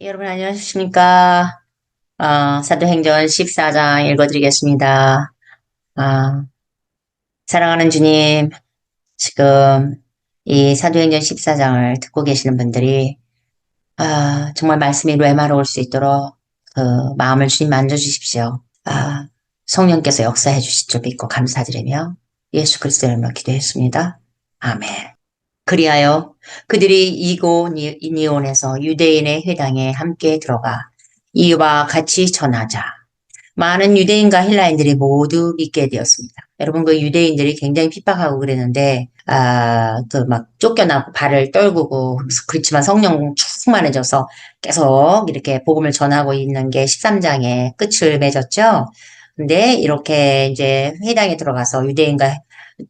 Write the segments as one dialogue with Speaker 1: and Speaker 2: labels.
Speaker 1: 여러분 안녕하십니까? 사도행전 14장 읽어드리겠습니다. 아, 사랑하는 주님, 지금 이 사도행전 14장을 듣고 계시는 분들이 정말 말씀이 뢰마로 올 수 있도록 그 마음을 주님 만져주십시오. 성령께서 역사해 주실 줄 믿고 감사드리며 예수 그리스도의 이름으로 기도했습니다. 아멘. 그리하여 그들이 이고니온에서 유대인의 회당에 함께 들어가 이와 같이 전하자. 많은 유대인과 헬라인들이 모두 믿게 되었습니다. 여러분, 그 유대인들이 굉장히 핍박하고 그랬는데, 그 막 쫓겨나고 발을 떨구고, 그렇지만 성령 충만해져서 계속 이렇게 복음을 전하고 있는 게 13장에 끝을 맺었죠. 근데 이렇게 이제 회당에 들어가서 유대인과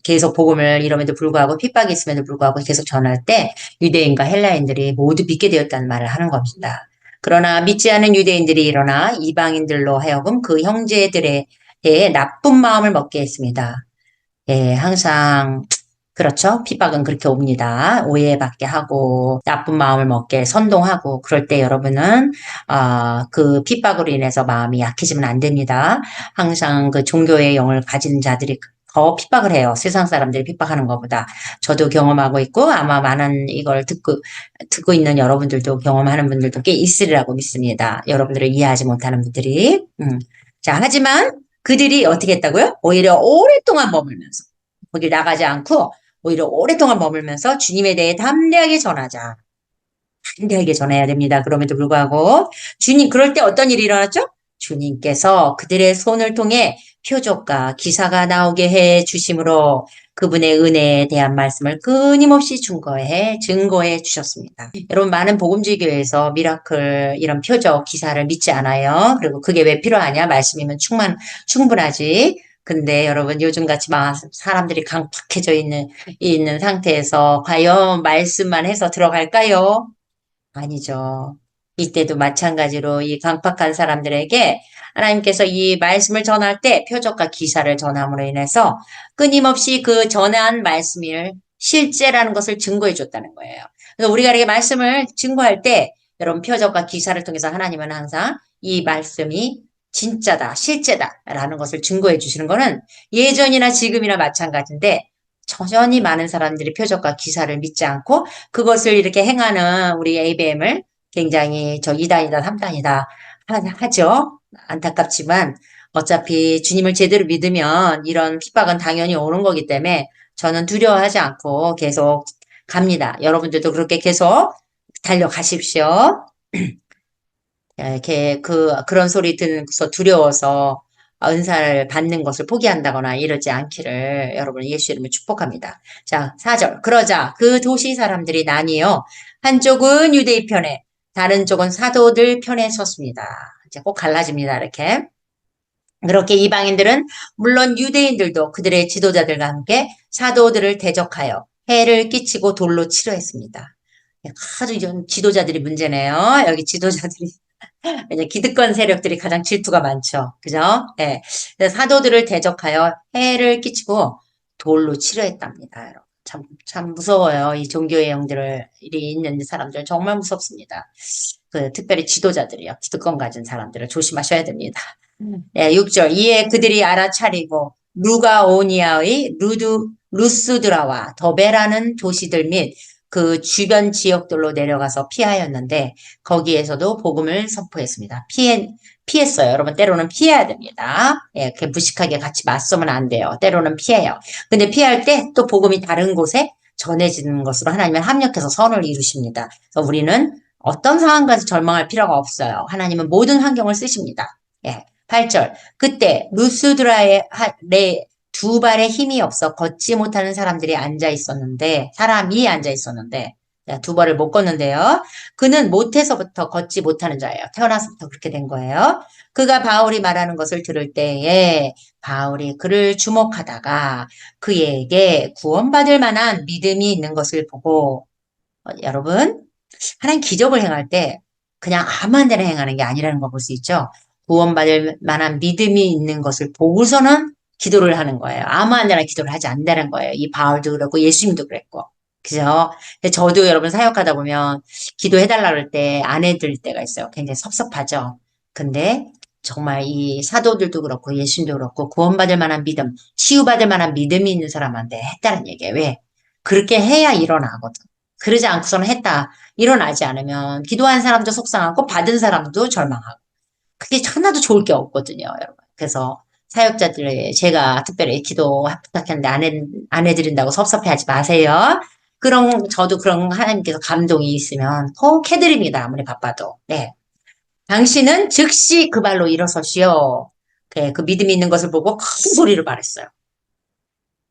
Speaker 1: 계속 복음을 이럼에도 불구하고 핍박이 있음에도 불구하고 계속 전할 때 유대인과 헬라인들이 모두 믿게 되었다는 말을 하는 겁니다. 그러나 믿지 않은 유대인들이 일어나 이방인들로 하여금 그 형제들에 대해 나쁜 마음을 먹게 했습니다. 예, 항상 그렇죠. 핍박은 그렇게 옵니다. 오해받게 하고 나쁜 마음을 먹게 선동하고 그럴 때 여러분은 그 핍박으로 인해서 마음이 약해지면 안 됩니다. 항상 그 종교의 영을 가진 자들이 더 핍박을 해요. 세상 사람들이 핍박하는 것보다. 저도 경험하고 있고 아마 많은 이걸 듣고 있는 여러분들도 경험하는 분들도 꽤 있으리라고 믿습니다. 여러분들을 이해하지 못하는 분들이. 자, 하지만 그들이 어떻게 했다고요? 오히려 오랫동안 머물면서 거길 나가지 않고 오히려 오랫동안 머물면서 주님에 대해 담대하게 전하자. 담대하게 전해야 됩니다. 그럼에도 불구하고 주님 그럴 때 어떤 일이 일어났죠? 주님께서 그들의 손을 통해 표적과 기사가 나오게 해 주심으로 그분의 은혜에 대한 말씀을 끊임없이 증거해 주셨습니다. 여러분 많은 복음주의 교회에서 미라클 이런 표적 기사를 믿지 않아요. 그리고 그게 왜 필요하냐? 말씀이면 충분하지. 근데 여러분 요즘같이 막 사람들이 강팍해져 있는 상태에서 과연 말씀만 해서 들어갈까요? 아니죠. 이때도 마찬가지로 이 강팍한 사람들에게 하나님께서 이 말씀을 전할 때 표적과 기사를 전함으로 인해서 끊임없이 그 전한 말씀을 실제라는 것을 증거해 줬다는 거예요. 그래서 우리가 이렇게 말씀을 증거할 때 여러분 표적과 기사를 통해서 하나님은 항상 이 말씀이 진짜다, 실제다라는 것을 증거해 주시는 거는 예전이나 지금이나 마찬가지인데 여전히 많은 사람들이 표적과 기사를 믿지 않고 그것을 이렇게 행하는 우리 ABM을 굉장히 저 2단이다, 3단이다 하죠. 안타깝지만 어차피 주님을 제대로 믿으면 이런 핍박은 당연히 오는 거기 때문에 저는 두려워하지 않고 계속 갑니다. 여러분들도 그렇게 계속 달려가십시오. 이렇게 그런 소리 들으면서 두려워서 은사를 받는 것을 포기한다거나 이러지 않기를 여러분 예수 이름으로 축복합니다. 자, 4절. 그러자 그 도시 사람들이 나뉘어 한쪽은 유대인 편에 다른 쪽은 사도들 편에 섰습니다. 이제 꼭 갈라집니다. 이렇게. 그렇게 이방인들은 물론 유대인들도 그들의 지도자들과 함께 사도들을 대적하여 해를 끼치고 돌로 치료했습니다. 아주 지도자들이 문제네요. 여기 지도자들이 이제 기득권 세력들이 가장 질투가 많죠. 그죠? 예. 그래서 사도들을 대적하여 해를 끼치고 돌로 치료했답니다. 여러분. 참 무서워요. 이 종교의 영들이 있는 사람들 정말 무섭습니다. 특별히 지도자들이요. 기득권 가진 사람들을 조심하셔야 됩니다. 예, 6절. 이에 그들이 알아차리고 루가오니아의 루스드라와 더베라는 도시들 및 그 주변 지역들로 내려가서 피하였는데 거기에서도 복음을 선포했습니다. 피했어요. 여러분 때로는 피해야 됩니다. 예, 이렇게 무식하게 같이 맞서면 안 돼요. 때로는 피해요. 근데 피할 때 또 복음이 다른 곳에 전해지는 것으로 하나님은 합력해서 선을 이루십니다. 그래서 우리는 어떤 상황까지 절망할 필요가 없어요. 하나님은 모든 환경을 쓰십니다. 예. 8절. 그때 루스드라의 두 발에 힘이 없어 걷지 못하는 사람이 앉아 있었는데, 두 발을 못 걷는데요. 그는 못해서부터 걷지 못하는 자예요. 태어나서부터 그렇게 된 거예요. 그가 바울이 말하는 것을 들을 때에 바울이 그를 주목하다가 그에게 구원받을 만한 믿음이 있는 것을 보고, 여러분, 하나님 기적을 행할 때 그냥 아무 한 데나 행하는 게 아니라는 걸 볼 수 있죠. 구원받을 만한 믿음이 있는 것을 보고서는 기도를 하는 거예요. 아무 한 데나 기도를 하지 않는다는 거예요. 이 바울도 그렇고 예수님도 그랬고. 그죠? 근데 저도 여러분 사역하다 보면 기도해달라 그럴 때 안 해드릴 때가 있어요. 굉장히 섭섭하죠. 근데 정말 이 사도들도 그렇고 예수님도 그렇고 구원받을 만한 믿음, 치유받을 만한 믿음이 있는 사람한테 했다는 얘기예요. 왜? 그렇게 해야 일어나거든. 그러지 않고서는 했다. 일어나지 않으면 기도한 사람도 속상하고 받은 사람도 절망하고. 그게 하나도 좋을 게 없거든요, 여러분. 그래서 사역자들 제가 특별히 기도 부탁했는데 안 해드린다고 섭섭해하지 마세요. 그런 저도 그런 하나님께서 감동이 있으면 꼭 해드립니다. 아무리 바빠도. 네. 당신은 즉시 그 발로 일어서시오. 네, 그 믿음이 있는 것을 보고 큰 소리로 말했어요.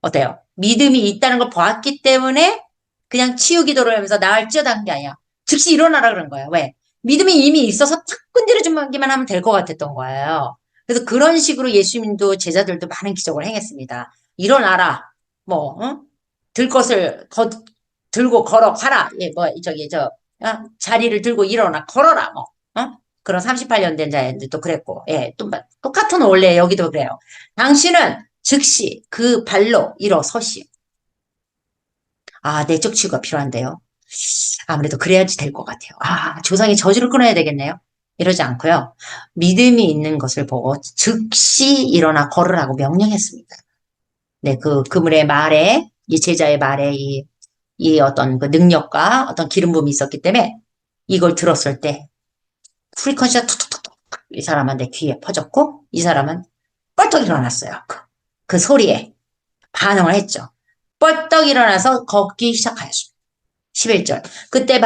Speaker 1: 어때요? 믿음이 있다는 걸 보았기 때문에 그냥 치유 기도를 하면서 나을지어다 한 게 아니야. 즉시 일어나라 그런 거야. 왜? 믿음이 이미 있어서 탁 건드려주기만 하면 될 것 같았던 거예요. 그래서 그런 식으로 예수님도 제자들도 많은 기적을 행했습니다. 일어나라. 뭐, 응? 들 것을 들고 걸어 가라. 예, 뭐, 자리를 들고 일어나 걸어라. 뭐, 어? 그런 38년 된 자들도 그랬고, 예, 또 똑같은 원래 여기도 그래요. 당신은 즉시 그 발로 일어서시오. 아, 내적 치유가 필요한데요. 아무래도 그래야지 될 것 같아요. 아, 조상의 저주를 끊어야 되겠네요. 이러지 않고요. 믿음이 있는 것을 보고 즉시 일어나 걸으라고 명령했습니다. 네, 그 그물의 말에, 이 제자의 말에 이 어떤 그 능력과 어떤 기름 부음이 있었기 때문에 이걸 들었을 때 프리퀀시가 툭툭툭툭 이 사람한테 귀에 퍼졌고 이 사람은 뻘떡 일어났어요. 그 소리에 반응을 했죠. 뻘떡 일어나서 걷기 시작하였습니다. 11절. 그때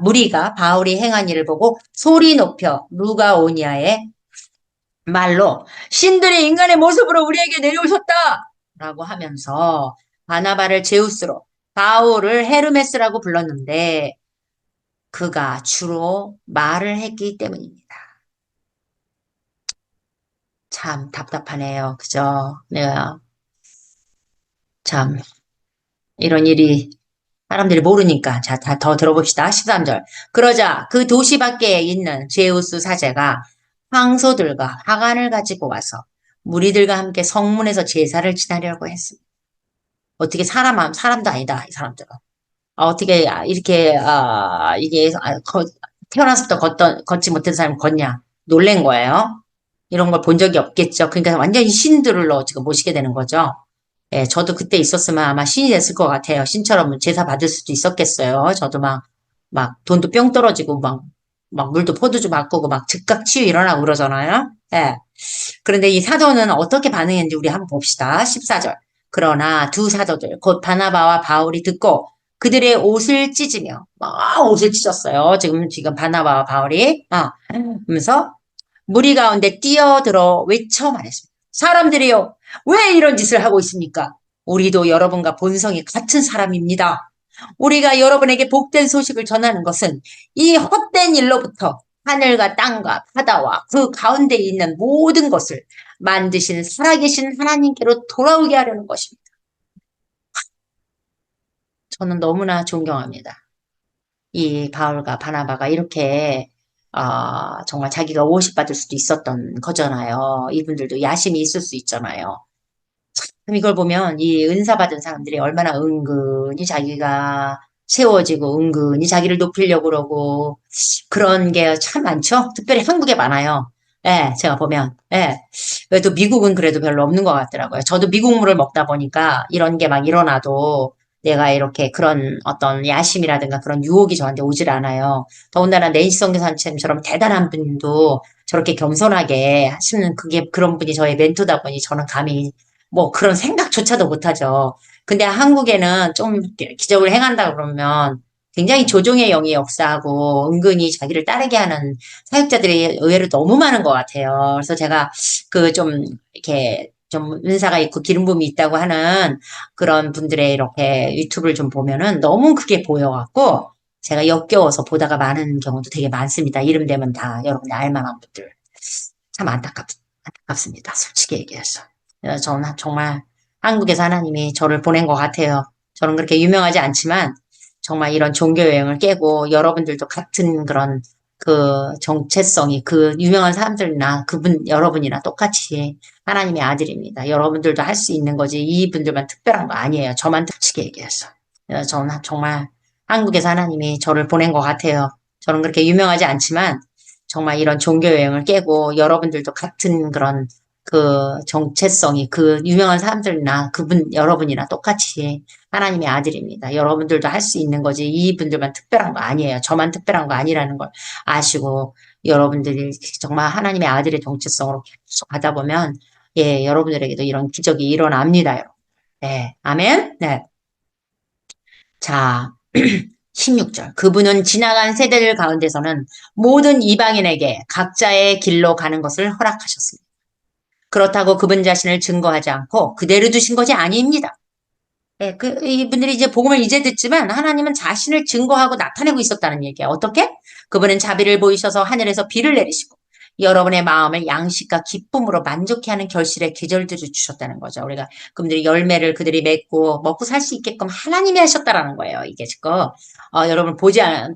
Speaker 1: 무리가 바울이 행한 일을 보고 소리 높여 루가오니아의 말로 신들이 인간의 모습으로 우리에게 내려오셨다! 라고 하면서 바나바를 제우스로 바울을 헤르메스라고 불렀는데 그가 주로 말을 했기 때문입니다. 참 답답하네요. 그죠? 네. 참 이런 일이 사람들이 모르니까. 자, 더 들어봅시다. 13절. 그러자 그 도시 밖에 있는 제우스 사제가 황소들과 화관을 가지고 와서 무리들과 함께 성문에서 제사를 지내려고 했습니다. 어떻게 사람도 아니다, 이 사람들은. 어떻게 이렇게, 태어나서부터 걷지 못한 사람이 걷냐. 놀란 거예요. 이런 걸 본 적이 없겠죠. 그러니까 완전히 신들로 지금 모시게 되는 거죠. 예, 저도 그때 있었으면 아마 신이 됐을 것 같아요. 신처럼 제사 받을 수도 있었겠어요. 저도 막 돈도 뿅 떨어지고 막 물도 포도주 바꾸고 막 즉각 치유 일어나고 그러잖아요. 예. 그런데 이 사도는 어떻게 반응했는지 우리 한번 봅시다. 14절. 그러나 두 사도들, 곧 바나바와 바울이 듣고 그들의 옷을 찢으며 막 옷을 찢었어요. 지금 바나바와 바울이. 그러면서 무리 가운데 뛰어들어 외쳐 말했습니다. 사람들이요, 왜 이런 짓을 하고 있습니까? 우리도 여러분과 본성이 같은 사람입니다. 우리가 여러분에게 복된 소식을 전하는 것은 이 헛된 일로부터 하늘과 땅과 바다와 그 가운데 있는 모든 것을 만드신 살아계신 하나님께로 돌아오게 하려는 것입니다. 저는 너무나 존경합니다. 이 바울과 바나바가 이렇게 정말 자기가 오십받을 수도 있었던 거잖아요. 이분들도 야심이 있을 수 있잖아요. 참 이걸 보면 이 은사 받은 사람들이 얼마나 은근히 자기가 세워지고 은근히 자기를 높이려고 그러고 그런 게 참 많죠. 특별히 한국에 많아요. 예, 제가 보면. 예. 그래도 미국은 그래도 별로 없는 것 같더라고요. 저도 미국물을 먹다 보니까 이런 게 막 일어나도 내가 이렇게 그런 어떤 야심이라든가 그런 유혹이 저한테 오질 않아요. 더군다나 낸시 성교사님처럼 대단한 분도 저렇게 겸손하게 하시는 그런 분이 저의 멘토다 보니 저는 감히 뭐 그런 생각조차도 못하죠. 근데 한국에는 좀 기적을 행한다 그러면 굉장히 조종의 영이 역사하고 은근히 자기를 따르게 하는 사역자들이 의외로 너무 많은 것 같아요. 그래서 제가 그 좀 이렇게 좀 은사가 있고 기름 부음이 있다고 하는 그런 분들의 이렇게 유튜브를 좀 보면은 너무 그게 보여갖고 제가 역겨워서 보다가 많은 경우도 되게 많습니다. 이름 되면 다 여러분이 알만한 분들. 참 안타깝습니다. 솔직히 얘기해서. 저는 정말 한국에서 하나님이 저를 보낸 것 같아요. 저는 그렇게 유명하지 않지만 정말 이런 종교 여행을 깨고 여러분들도 같은 그런 그 정체성이 그 유명한 사람들이나 여러분이나 똑같이 하나님의 아들입니다. 여러분들도 할 수 있는 거지 이분들만 특별한 거 아니에요. 저만 솔직히 얘기해서. 저는 정말 한국에서 하나님이 저를 보낸 것 같아요. 저는 그렇게 유명하지 않지만 정말 이런 종교 여행을 깨고 여러분들도 같은 그런 그 정체성이 그 유명한 사람들이나 그분 여러분이나 똑같이 하나님의 아들입니다. 여러분들도 할 수 있는 거지 이분들만 특별한 거 아니에요. 저만 특별한 거 아니라는 걸 아시고 여러분들이 정말 하나님의 아들의 정체성으로 계속 가다 보면 예, 여러분들에게도 이런 기적이 일어납니다요. 네, 아멘. 네. 자, 16절. 그분은 지나간 세대들 가운데서는 모든 이방인에게 각자의 길로 가는 것을 허락하셨습니다. 그렇다고 그분 자신을 증거하지 않고 그대로 두신 것이 아닙니다. 예, 이분들이 이제 복음을 이제 듣지만 하나님은 자신을 증거하고 나타내고 있었다는 얘기예요. 어떻게? 그분은 자비를 보이셔서 하늘에서 비를 내리시고 여러분의 마음을 양식과 기쁨으로 만족해 하는 결실의 계절들을 주셨다는 거죠. 우리가 그분들이 열매를 그들이 맺고 먹고 살 수 있게끔 하나님이 하셨다라는 거예요. 이게 지금 여러분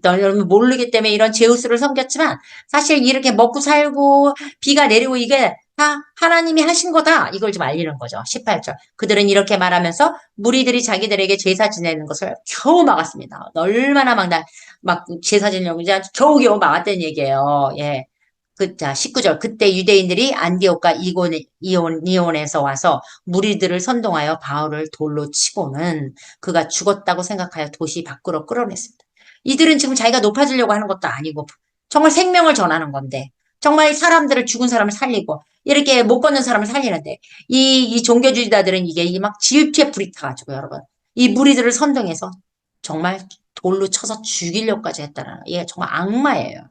Speaker 1: 여러분 모르기 때문에 이런 제우스를 섬겼지만 사실 이렇게 먹고 살고 비가 내리고 이게 다 하나님이 하신 거다. 이걸 좀 알리는 거죠. 18절. 그들은 이렇게 말하면서 무리들이 자기들에게 제사 지내는 것을 겨우 막았습니다. 얼마나 막 제사 지내려고 이제 겨우겨우 막았다는 얘기예요. 예. 자, 19절. 그때 유대인들이 안디옥과 이온에서 와서 무리들을 선동하여 바울을 돌로 치고는 그가 죽었다고 생각하여 도시 밖으로 끌어냈습니다. 이들은 지금 자기가 높아지려고 하는 것도 아니고 정말 생명을 전하는 건데 정말 사람들을 죽은 사람을 살리고 이렇게 못 걷는 사람을 살리는데 이 종교주의자들은 이게 막 지읒에 불이 타가지고 여러분 이 무리들을 선동해서 정말 돌로 쳐서 죽이려고까지 했다는 예 정말 악마예요.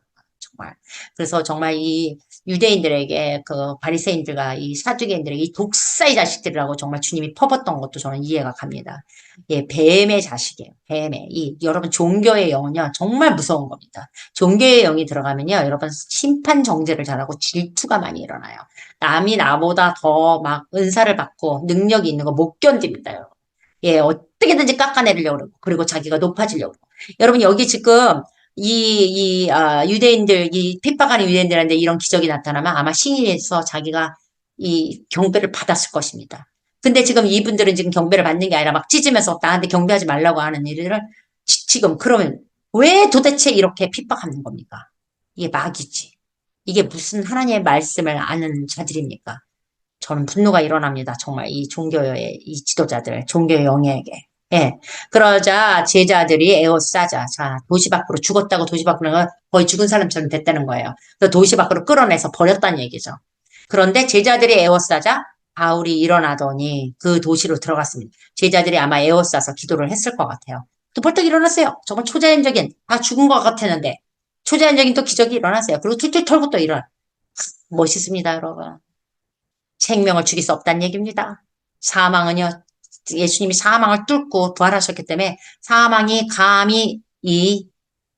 Speaker 1: 정말. 그래서 정말 이 유대인들에게 그 바리새인들과 이 사두개인들에게 이 독사의 자식들이라고 정말 주님이 퍼붓던 것도 저는 이해가 갑니다. 예, 뱀의 자식이에요. 뱀의. 여러분 종교의 영은요, 정말 무서운 겁니다. 종교의 영이 들어가면요, 여러분 심판 정죄를 잘하고 질투가 많이 일어나요. 남이 나보다 더 막 은사를 받고 능력이 있는 거 못 견딥니다, 여러분. 예, 어떻게든지 깎아내리려고 그러고, 그리고 자기가 높아지려고. 여러분, 여기 지금 유대인들, 이 핍박하는 유대인들한테 이런 기적이 나타나면 아마 신이에서 자기가 이 경배를 받았을 것입니다. 근데 지금 이분들은 지금 경배를 받는 게 아니라 막 찢으면서 나한테 경배하지 말라고 하는 일을 지금 그러면 왜 도대체 이렇게 핍박하는 겁니까? 이게 마귀지. 이게 무슨 하나님의 말씀을 아는 자들입니까? 저는 분노가 일어납니다. 정말 이 종교의 이 지도자들, 종교의 영예에게. 예. 그러자 제자들이 에워싸자. 자, 도시 밖으로 죽었다고 도시 밖으로 거의 죽은 사람처럼 됐다는 거예요. 그래서 도시 밖으로 끌어내서 버렸다는 얘기죠. 그런데 제자들이 에워싸자 바울이 일어나더니 그 도시로 들어갔습니다. 제자들이 아마 에워싸서 기도를 했을 것 같아요. 또 벌떡 일어났어요. 정말 초자연적인, 다 죽은 것 같았는데, 초자연적인 또 기적이 일어났어요. 그리고 툴툴 털고 또 멋있습니다, 여러분. 생명을 죽일 수 없다는 얘기입니다. 사망은요, 예수님이 사망을 뚫고 부활하셨기 때문에 사망이 감히 이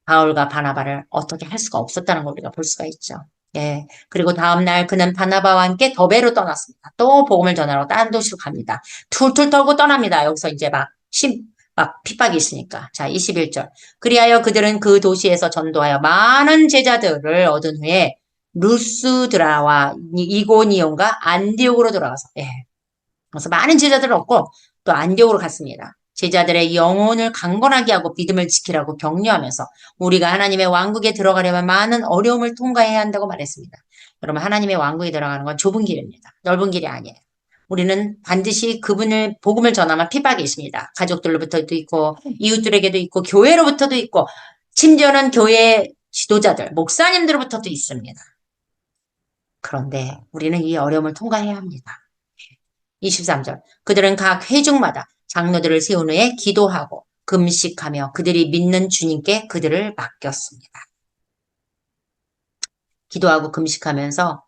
Speaker 1: 바울과 바나바를 어떻게 할 수가 없었다는 걸 우리가 볼 수가 있죠. 예. 그리고 다음날 그는 바나바와 함께 더베로 떠났습니다. 또 복음을 전하러 다른 도시로 갑니다. 툴툴 털고 떠납니다. 여기서 이제 막 핍박이 있으니까. 자, 21절. 그리하여 그들은 그 도시에서 전도하여 많은 제자들을 얻은 후에 루스드라와 이고니온과 안디옥으로 돌아가서, 예. 그래서 많은 제자들을 얻고 또 안디옥으로 갔습니다. 제자들의 영혼을 강건하게 하고 믿음을 지키라고 격려하면서 우리가 하나님의 왕국에 들어가려면 많은 어려움을 통과해야 한다고 말했습니다. 여러분, 하나님의 왕국에 들어가는 건 좁은 길입니다. 넓은 길이 아니에요. 우리는 반드시 그분을, 복음을 전하면 핍박이 있습니다. 가족들로부터도 있고, 이웃들에게도 있고, 교회로부터도 있고, 심지어는 교회 지도자들, 목사님들로부터도 있습니다. 그런데 우리는 이 어려움을 통과해야 합니다. 23절. 그들은 각 회중마다 장로들을 세운 후에 기도하고 금식하며 그들이 믿는 주님께 그들을 맡겼습니다. 기도하고 금식하면서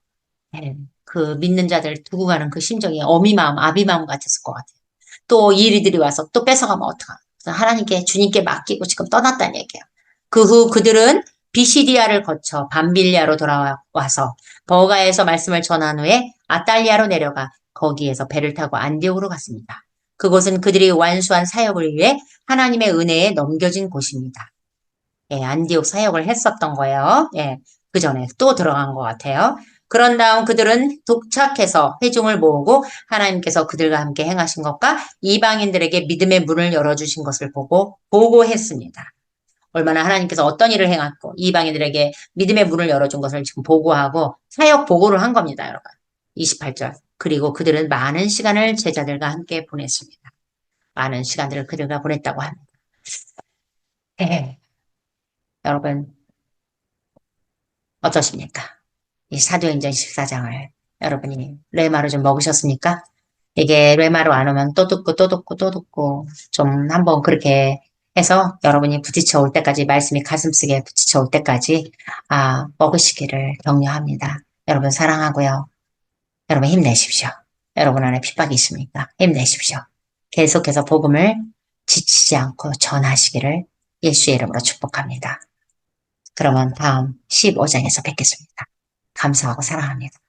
Speaker 1: 그 믿는 자들을 두고 가는 그 심정이 어미 마음, 아비 마음 같았을 것 같아요. 또 이리들이 와서 또 뺏어가면 어떡하? 하나님께 주님께 맡기고 지금 떠났다는 얘기예요. 그 후 그들은 비시디아를 거쳐 밤빌리아로 돌아와서 버가에서 말씀을 전한 후에 아탈리아로 내려가 거기에서 배를 타고 안디옥으로 갔습니다. 그곳은 그들이 완수한 사역을 위해 하나님의 은혜에 넘겨진 곳입니다. 예, 안디옥 사역을 했었던 거예요. 예, 그 전에 또 들어간 것 같아요. 그런 다음 그들은 도착해서 회중을 모으고 하나님께서 그들과 함께 행하신 것과 이방인들에게 믿음의 문을 열어주신 것을 보고 보고했습니다. 얼마나 하나님께서 어떤 일을 행했고 이방인들에게 믿음의 문을 열어준 것을 지금 보고하고 사역 보고를 한 겁니다, 여러분. 28절. 그리고 그들은 많은 시간을 제자들과 함께 보냈습니다. 많은 시간들을 그들과 보냈다고 합니다. 네. 여러분 어떠십니까? 이 사도행전 14장을 여러분이 레마로 좀 먹으셨습니까? 이게 레마로 안 오면 또 듣고 또 듣고 또 듣고 좀 한번 그렇게 해서 여러분이 부딪혀 올 때까지 말씀이 가슴속에 부딪혀 올 때까지 먹으시기를 격려합니다. 여러분 사랑하고요. 여러분 힘내십시오. 여러분 안에 핍박이 있습니까? 힘내십시오. 계속해서 복음을 지치지 않고 전하시기를 예수의 이름으로 축복합니다. 그러면 다음 15장에서 뵙겠습니다. 감사하고 사랑합니다.